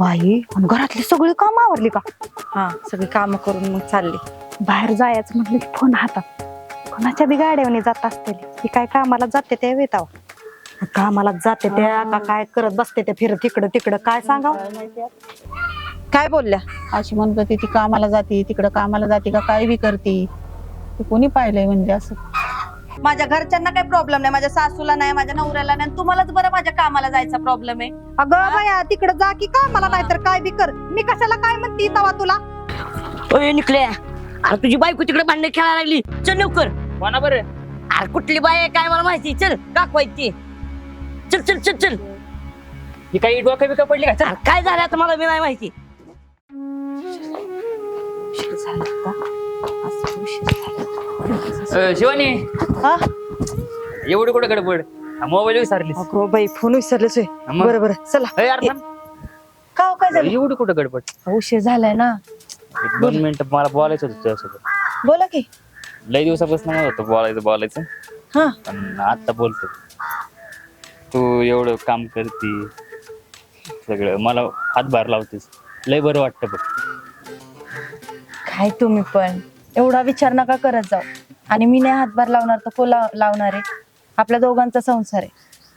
बाई आणि घरातली सगळी काम आवरली का? हा सगळी काम करून मग चालली. बाहेर जायचं म्हटलं की फोन हातात, कोणाच्या बी गाड्याने जात असतील. ही काय कामाला जाते त्या वेताव, कामाला जाते त्या का काय करत बसते त्या फिरत इकडं तिकडं, काय सांगाव. काय बोलल्या? अशी म्हणत होती ती कामाला जाते, तिकडं कामाला जाते का काय बी करते. ते कोणी पाहिलंय म्हणजे असं? माझ्या घरच्यांना काही प्रॉब्लेम नाही, माझ्या सासूला नाही, माझ्या नवऱ्याला नाही, तुम्हालाच बरं माझ्या कामाला जायचा प्रॉब्लेम आहे. अगं बाया तिकडं जा की कामाला, नाही तर काय बी कर. मी कशाला काय म्हणते तवा तुला? ओय निकल्या, अरे तुझी बायको तिकडे भांडण खेळायला लागली, चल लवकर. कोणा बरं? अरे कुठली बाई आहे काय मला माहिती, चल दाखवायची. चल चल चल चल. ही काही डोकं बिकं पडली का? अरे काय झालं आता मला बी नाही माहिती. उशीर झाला का? असं उशीर झाला. शिवानी, हा? एवढी कुठं गडबड? मोबाईल विसरलीस? अगो बाई फोन विसरलेच होय. मग? बरं बरं चला. ए, यार थांब. का हो, काय झालं? एवढी कुठं गडबड? उशीर झालाय ना. एक 2 मिनिटं मला बोलायचं होतं तुझ्यासोबत. बोला की. लई दिवसापासून म्हणत होतो बोलायचं हा पण आता बोलतो. तू एवढं काम करती, सगळं मला हातभार लावतेस, लय बरं वाटतं बघ. काय तुम्ही पण एवढा विचार नका करत जाऊ. आणि मी नाही हातभार लावणार तर को लावणार आहे? आपल्या दोघांचा संसार आहे.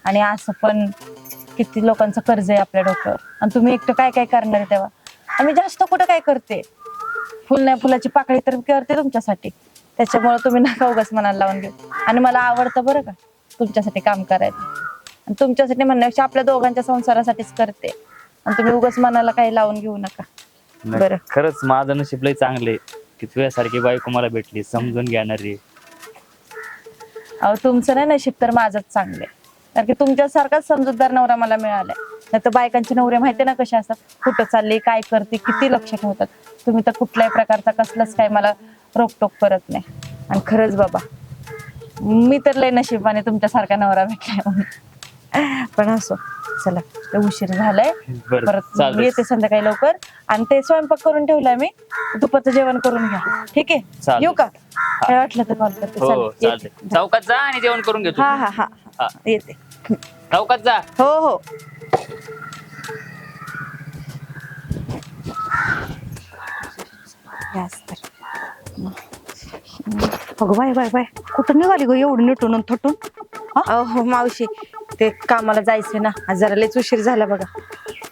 आणि असं पण किती लोकांचं कर्ज आहे आपल्या डोक्यावर, आणि तुम्ही एकटं काय काय करणार आहे तेव्हा? आम्ही जास्त कुठं काय करते, फुल नाही फुलाची पाकळी तर करते तुमच्यासाठी. त्याच्यामुळे तुम्ही नका उगाच मनाला लावून घेऊ. आणि मला आवडतं बरं का तुमच्यासाठी काम करायला, आणि तुमच्यासाठी म्हणण्यापेक्षा आपल्या दोघांच्या संसारासाठीच करते. आणि तुम्ही उगाच मनाला काही लावून घेऊ नका. बरं. खरंच माझं नशीब लय चांगले की तुझ्यासारखी बायको मला भेटली, समजून घेणारी. अहो तुमचं नाही नशीब तर माझंच चांगलंय, कारण की तुमच्यासारखाच समजूतदार नवरा मला मिळालाय. नाही तर बायकांचे नवरे माहिती ना कसे असतात, कुठं चालले, काय करते, किती लक्ष ठेवतात. तुम्ही तर कुठल्याही प्रकारचा कसलंच काय मला रोकटोक करत नाही. आणि खरंच बाबा मी तर लय नशिबाने तुमच्यासारखा नवरा भेटलाय म्हणून. पण असो, चला उशीर झालाय, बरं, परत चालेल. येते संध्याकाळी लवकर. आणि ते स्वयंपाक करून ठेवलाय मी, दुपारचं जेवण करून घ्या. ठीक आहे, चालेल. येऊ का? काय वाटलं तर कॉल करते. हो चला, चालते. येते. चौकात जा आणि जेवण करून घेतो. हा हा हा हा. येते. चौकात जा. हो हो. अगं बाय बाय बाय, कुठं निघाली ग एवढं निटून आणि थटून? अहो मावशी, ते कामाला जायचंय ना, आज जरा लयच उशीर झाला बघा.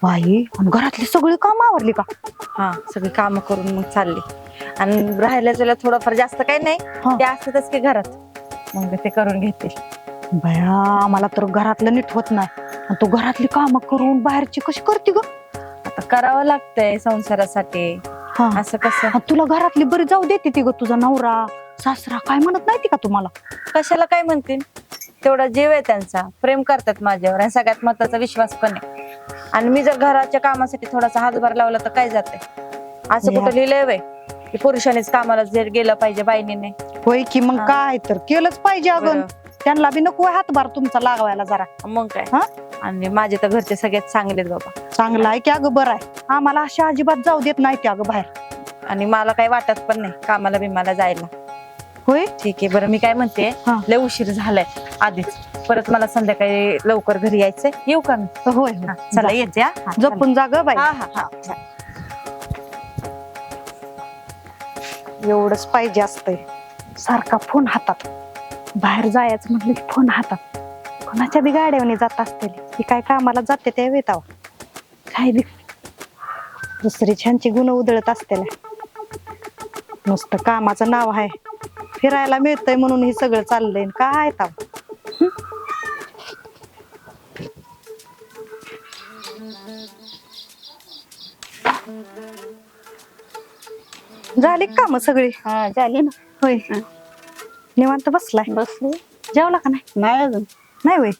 बाई आणि घरातली सगळी काम आवरली का? हा सगळी कामं करून मग चालली. आणि राहिल्या त्याला थोडंफार जास्त काही नाही, हा. ते असतातच की घरात, मग ते करून घेते. बया आम्हाला तर घरातलं नीट होत नाही, आणि तू घरातली कामं करून बाहेरची कशी करते ग? आता करावं लागतंय संसारासाठी. हा. असं कसं? आणि तुला घरातली बरी जाऊ देते ती ग, तुझा नवरा सासरा काय म्हणत नाही ती का तुम्हाला? कशाला काय म्हणतील, तेवढा जीव आहे त्यांचा, प्रेम करतात माझ्यावर, आणि सगळ्यात महत्वाचा विश्वास पण आहे. आणि मी जर घराच्या कामासाठी थोडासा हातभार लावला तर काय जाते? असं या. कुठं लिहिलंय व्हय की पुरुषानेच कामाला जर गेलं पाहिजे बाईने? होय की, मग हा. काय तर केलंच पाहिजे अगं. बरं. त्यांना बी नको हातभार तुमचा लागायला जरा. मग काय? हा? आणि माझे तर घरचे सगळ्यात चांगलेत बाबा. चांगलं आहे की अगं, बरं आहे. आम्हाला अशा अजिबात जाऊ देत नाही की अगं बाहेर. आणि मला काही वाटत पण नाही कामाला बिमाला जायला. होय. ठीक आहे, बरं मी काय म्हणते, हा. लय उशीर झालाय आधीच, परत मला संध्याकाळी लवकर घरी यायचंय. येऊ का मी? होय हा, होय. चला येते. हा. हा, जपून जा ग बाई. हा हा हा. एवढंच पाहिजे असतंय, सारखा फोन हातात. बाहेर जायचं म्हटलं की फोन हातात, कोणाच्या बी गाड्याने जात असतील. ही काय कामाला जाते त्या वेताव, काय बी दुसरी छानची गुण उधळत असतील. नुसतं कामाचं नाव आहे, फिरायला मिळतंय म्हणून हे सगळं चाललंय. काय ताव झाली का मग सगळी? हा झाली ना. होय. निवांत बसलाय? बसले. जेवला का नाही? नाही अजून. नाही होय,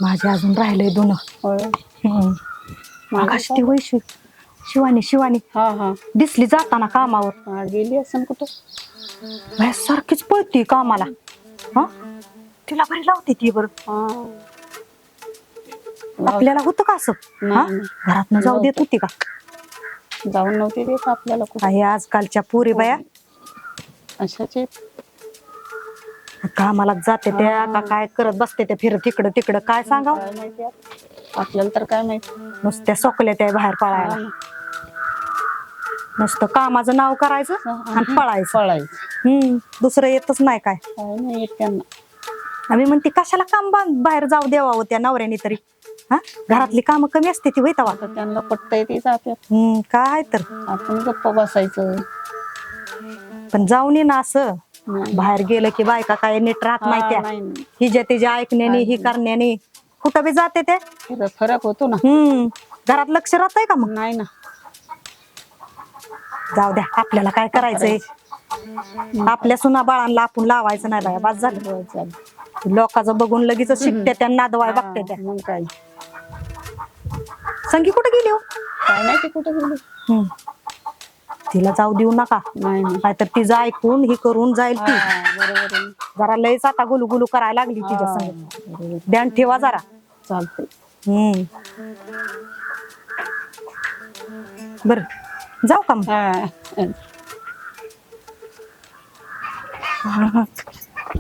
माझे अजून राहिलंय दोन. होय. आकाश ती वैशी शिवानी हा हा दिसली जाताना कामावर. हा, गेली असं कुठं? बाहेर सारखीच पळती कामाला. हा, तिला बरी लावते ती बरं. हा. आपल्याला होतं का असं? हा, नाही. घरातनं जाऊ देत होती का? जाऊन नव्हती देत आपल्याला कुठं. आहे आजकालच्या पोरी बाया. अशाचे कामाला जाते त्या का काय करत बसते त्या फिरत इकडं तिकडं काय सांगाव. काय माहिती आपल्याला तर काय माहिती. नुसत्या सोकल्या त्या बाहेर पळायला. नुसतं कामाचं नाव करायचं आणि पळायचं. दुसरं येतच नाही काय. काय नाही येत त्यांना. आम्ही म्हणते कशाला काम बाहेर जाऊ द्यावं त्या नवऱ्याने तरी. हा घरातली कामं कमी असते ती वैतावा. आता त्यांना पटतंय ते जाते. काय तर आपण गप्प बसायचं. पण जाऊन ये ना असं नाही. बाहेर गेलं की बायका काय नीट राहत नाही त्या. नाही, नाही. हिच्या तिच्या ऐकण्याने ही करण्याने कुठं बी जाते ते. फरक होतो ना. घरात लक्ष राहतंय का मग. नाही ना. जाऊ द्या आपल्याला काय करायचंय. आपल्या सुना बाळांना आपण लावायचं नाही बाया. बस झालं. लोकांचं बघून लगेच शिकते त्या नादवाय बघते त्या. मग काय संगी कुठे गेली हो. काय नाही ते कुठे गेली. तिला जाऊ देऊ नका. नाही नाही. नाहीतर तिचं ऐकून ही करून जाईल ती. बरोबर आहे. जरा लयच आता गुलू गुलू करायला लागली तिच्या संग. ध्यान ठेवा जरा. चालतंय. बर जाऊ का मग.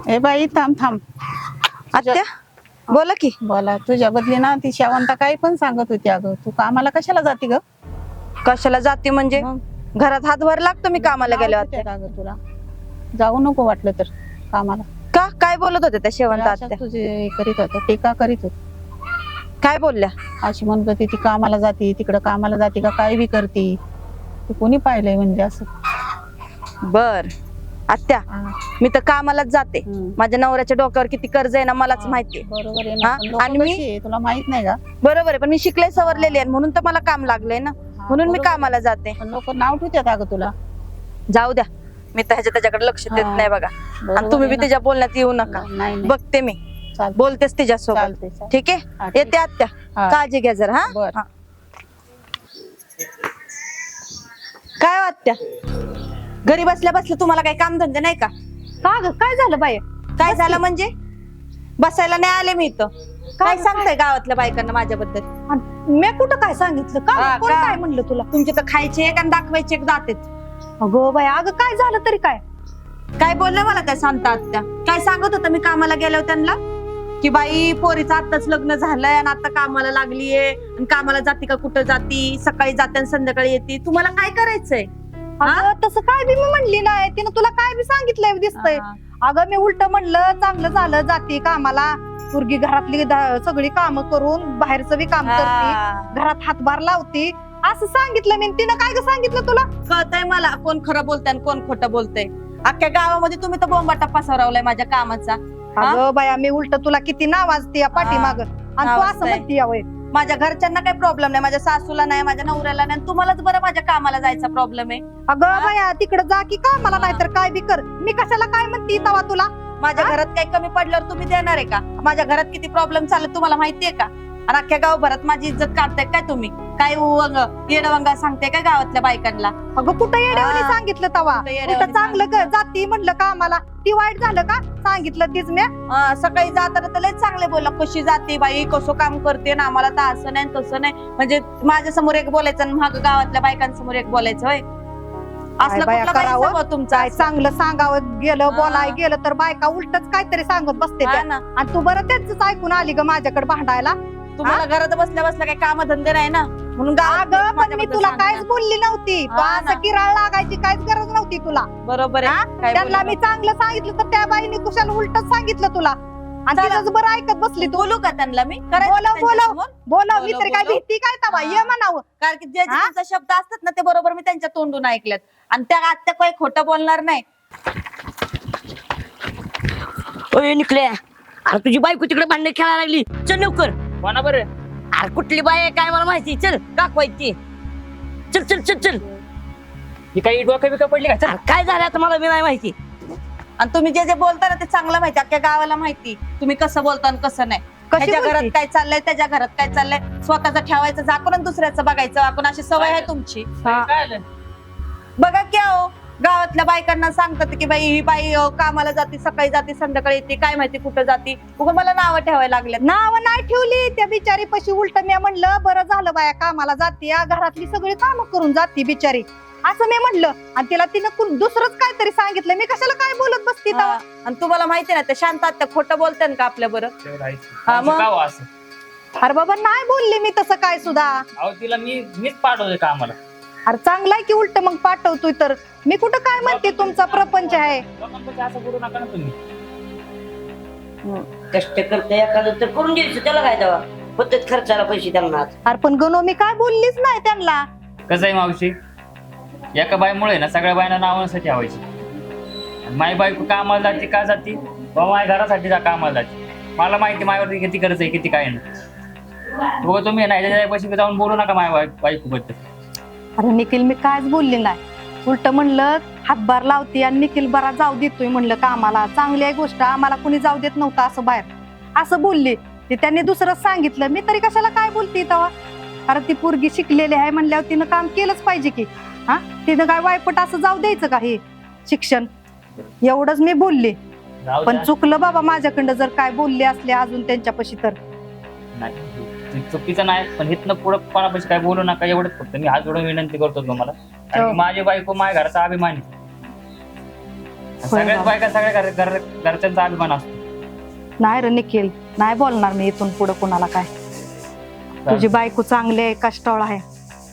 ए बाई थांब थांब. आत्या बोला की. बोला. तुझ्या बदली ना ती शेवंता काही पण सांगत होती. अगं तू कामाला कशाला जाते ग. कशाला जाते म्हणजे घरात हातभार लागतो मी कामाला गेल्यावर. अगं तुला जाऊ नको वाटलं तर कामाला. का काय बोलत होते त्या शेवंत अशाच आत्या. तुझे करीत होत टीका करीत होत. काय बोलल्या. अशी म्हणत होती ती कामाला जाते तिकडं कामाला जाते का काय बी करते. ते कोणी पाहिलंय म्हणजे असं. बर आत्या मी तर कामालाच जाते. माझ्या नवऱ्याच्या डोक्यावर किती कर्ज आहे ना मलाच माहितीये. बरोबर आहे ना. हा? पण लोकं आणि मी- कशी आहे, तुला माहित नाही का. बरोबर आहे पण मी शिकले सवरलेली आहे म्हणून तर मला काम लागलंय ना. म्हणून मी बरोबर. कामाला जाते. पण लोक नाव ठेवतात अगं तुला. जाऊ द्या मी तर त्याच्याकडे लक्ष देत हा. नाही बघा. बरोबर आणि तुम्ही आहे बी ना. तिच्या बोलण्यात येऊ नका. नाही नाही. बघते मी चालतंय. बोलतेच तिच्यासोबत. चालतंय, चालतंय. ठीक हा, आहे ठीक. येते आत्या. हा. काळजी घ्या जरा. बर. हा काय हो आत्या घरी बसल्या बसल्या तुम्हाला काही काम धंदे नाही का. का ग काय झालं बाय. काय झालं म्हणजे बसायला नाही आले मी इथं. काय सांगताय गावातल्या बायकांना माझ्याबद्दल. मी कुठं काय सांगितलं का. हा, कोण का? काय म्हणलं तुला. तुमचे तर खायचे एक आणि दाखवायचे एक जातेच. अगो बाय अगं काय झालं तरी काय. काय बोलले मला काय सांगता आत्या. काय सांगत होता मी कामाला गेल्यावर त्यांना की बाई पोरीचं आताच लग्न झालंय आणि आता कामाला लागलीये आणि कामाला जाती का कुठं जाती. सकाळी जाते आणि संध्याकाळी येते. तुम्हाला काय करायचंय. अगं तसं काय बी मी म्हणली नाही. तिनं तुला काय बी सांगितलंय दिसतंय. अगं मी उलट म्हणलं चांगलं झालं जाते कामाला. पोरगी घरातली सगळी कामं करून बाहेरचं बी काम करते. घरात हातभार लावते असं सांगितलं मी. तिनं काय ग सांगितलं तुला. कळतंय मला कोण खरं बोलतंय आणि कोण खोटं बोलतंय. अख्ख्या गावामध्ये तुम्ही तर बोंबाटा पसरवलाय माझ्या कामाचा. अगं बाया मी उलट तुला किती नावाजते या पाठीमाग आणि तू असं म्हणते या वय. माझ्या घरच्यांना काही प्रॉब्लेम नाही. माझ्या सासूला नाही माझ्या नवऱ्याला नाही. तुम्हालाच बरं माझ्या कामाला जायचा प्रॉब्लेम आहे. अगं बाया तिकडे जा की का मला नाही तर काय बी कर. मी कशाला काय म्हणते तवा तुला. माझ्या घरात काही कमी पडल्यावर तुम्ही देणार आहे का. माझ्या घरात किती प्रॉब्लेम चालले तुम्हाला माहितीये का. आणि अख्ख्या गावभरात माझी इज्जत काढताय काय तुम्ही. काय येडवंगा सांगते काय गावातल्या बायकांना. अगं कुठं येड्यावानी हा. सांगितलं तवा. कुठं येड्यावानी कुठं चांगलं जाती म्हणलं का आम्हाला. ती वाईट झालं का सांगितलं तीच मी. सकाळी जाताना तर लय चांगले बोलला. कशी जाते बाई कसं काम करते ना आम्हाला तर असं नाही तसं नाही. म्हणजे माझ्या समोर एक बोलायचं आणि माग गावातल्या बायकांसमोर एक बोलायचं होय. असलं बाया कुठलं बाई करावं? स्वभाव तुमचा काय असं? चांगलं सांगावं गेलं हा. बोलाय गेलं तर बायका उलटच काहीतरी सांगत बसते हा त्या. ना. आणि तू बरं त्यांच ऐकून आली ग माझ्याकडे भांडायला. तुम्हाला घरात बसल्या बसल्या काही काम धंदे नाही ना म्हणून गावात अगं पण मी माझ्याबद्दल तुला सांगतात. काहीच बोलली नव्हती. तू हा ना. असं किराळ लागायची काहीच गरज नव्हती तुला. बरोबर हा? आहे. काय त्यांना बोलू मी चांगलं सांगितलं तर त्या बाईने कुशाला उलटच सांगितलं तुला. आणि चला. तिथंच बरं ऐकत बसली तू. बोलू का त्यांना मी करायचं बोलव, का बोलव. त्यांच्यासमोर? बोलाव मी बोलव, तरी काय बोलव. भीती काय तवा हा. ये म्हणावं. कारण की जे जे हा? त्यांचे शब्द असतात ना ते बरोबर मी त्यांच्या तोंडून ऐकल्यात. आणि त्या आत्या काही खोटं बोलणार नाही. ओय निकले अरे तुझी बायको तिकडे भांडण खेळायला लागली. चल लवकर. कोणा बरं. अरे कुठली बाई आहे काय मला माहिती. चल दाखवायची. चल चल चल चल. ही काही डोकं बिका पडली का. चल. अरे काय झालं आता मला बी नाही माहिती. आणि तुम्ही जे जे बोलता ना ते चांगलं माहिती. अख्ख्या गावाला माहिती तुम्ही कसं बोलता आणि कसं नाही. कशी त्याच्या घरात बोलती? काय चाललंय त्याच्या घरात काय चाललंय. स्वतःचं ठेवायचं झाकून आणि दुसऱ्याचं बघायचं आपण अशी सवय आहे तुमची. काय आलं? बघा की अहो गावातल्या बायकांना सांगतात की बाई ही बाई कामाला जाते सकाळी जाते संध्याकाळी येते काय माहिती कुठं जाते. उगा मला नावं ठेवायला लागल्यात. नाव नाही ठेवली त्या बिचारी पशी. उलट मी म्हणलं बरं झालं बाया कामाला जाते घरातली सगळी कामं करून जाते बिचारी. असं मी म्हणलं आणि तिला तिनं दुसरंच काहीतरी सांगितलं. मी कशाला काय बोलत बसती तेव्हा? आणि तुम्हाला माहिती ना त्या शांत आत्या खोटं बोलतात का आपल्या बरं? तेवढं आहेच. हा, मग? मावशी, का हो असं? अरे बाबा नाही बोलले मी तसं काय सुद्धा. अहो तिला मीच पाठवतोय कामाला. अरे चांगला आहे की उलट मग पाठवतोय तर. मी कुठं काय म्हणते तुमचा प्रपंच आहे. लोकांपाशी असं करू नका ना तुम्ही. कष्ट करते एखादं तर करून द्यायचं, त्याला काय द्यावा फक्त खर्चाला पैसे त्यांना. अरे पण गणो मी काय बोललीच नाही त्यांना. कसं आहे मावशी, एका बाईमुळे ना सगळ्या बायांना नावासाठी हवायची. माई बायको कामाला जाते का जाते, माझ्या घरासाठी कामाला जाते. मला माहिती माझ्यावरती किती खर्च आहे किती काय नाही. बघा तुम्ही नाही पैसे जाऊन बोलू नका माझ्या बायको बद्दल. अरे निखिल मी कायच बोलली नाही. उलट म्हणलं हातभार लावते आणि निखिल बरा जाऊ देतोय म्हणलं कामाला. चांगली आहे गोष्ट, आम्हाला कुणी जाऊ देत नव्हतं असं बाहेर असं बोलली. ते त्यांनी दुसरंच सांगितलं. मी तरी कशाला काय बोलते तेव्हा? अरे ती पोरगी शिकलेली आहे म्हणल्यावर तिनं काम केलंच पाहिजे की. हा तिनं काय वायपट असं जाऊ द्यायचं का हे शिक्षण? एवढंच मी बोलले. जाऊ पण द्या. चुकलं बाबा माझ्याकडं जर काय बोलले असले अजून त्यांच्यापाशी तर. नाही ते चुकीचं नाही, पण इथनं पुढं कोणापाशी काय बोलू नका एवढंच फक्त मी हात जोडून विनंती करतो तुम्हाला. आणि माझी बायको माझ्या घराचा अभिमान आहे. सगळ्याच बाबा. बायका सगळ्या घरच्यांचा अभिमान असतो. नाही रे निखिल, नाही बोलणार मी इथून पुढे कोणाला काय. तुझी बायको चांगली आहे, कष्टाळ आहे.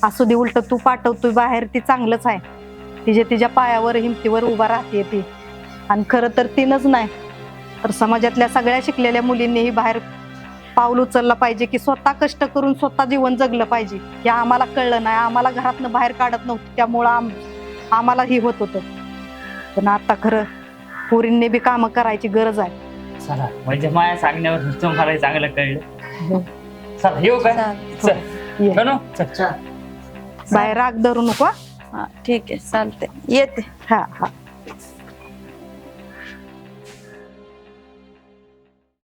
असू दे, उलट तू पाठवतोय बाहेर ती चांगलंच आहे. तिच्या पायावर हिमतीवर उभा राहते ती. आणि खरं तर तीनच नाही तर समाजातल्या सगळ्या शिकलेल्या मुलींनीही बाहेर पाऊल उचललं पाहिजे की स्वतः कष्ट करून स्वतः जीवन जगलं पाहिजे. हे आम्हाला कळलं नाही. आम्हाला घरातनं बाहेर काढत नव्हतं, त्यामुळं आम्हाला ही होत होतं. पण आता खरं पोरींनी बी कामं करायची गरज आहे. चला म्हणजे माझ्या सांगण्यावर तुम्हाला चांगलं कळलं. चला येऊ काय? चल ये. गणू, चल. बाहेर राग धरू नको. हा ठीक आहे चालते येते. हा हा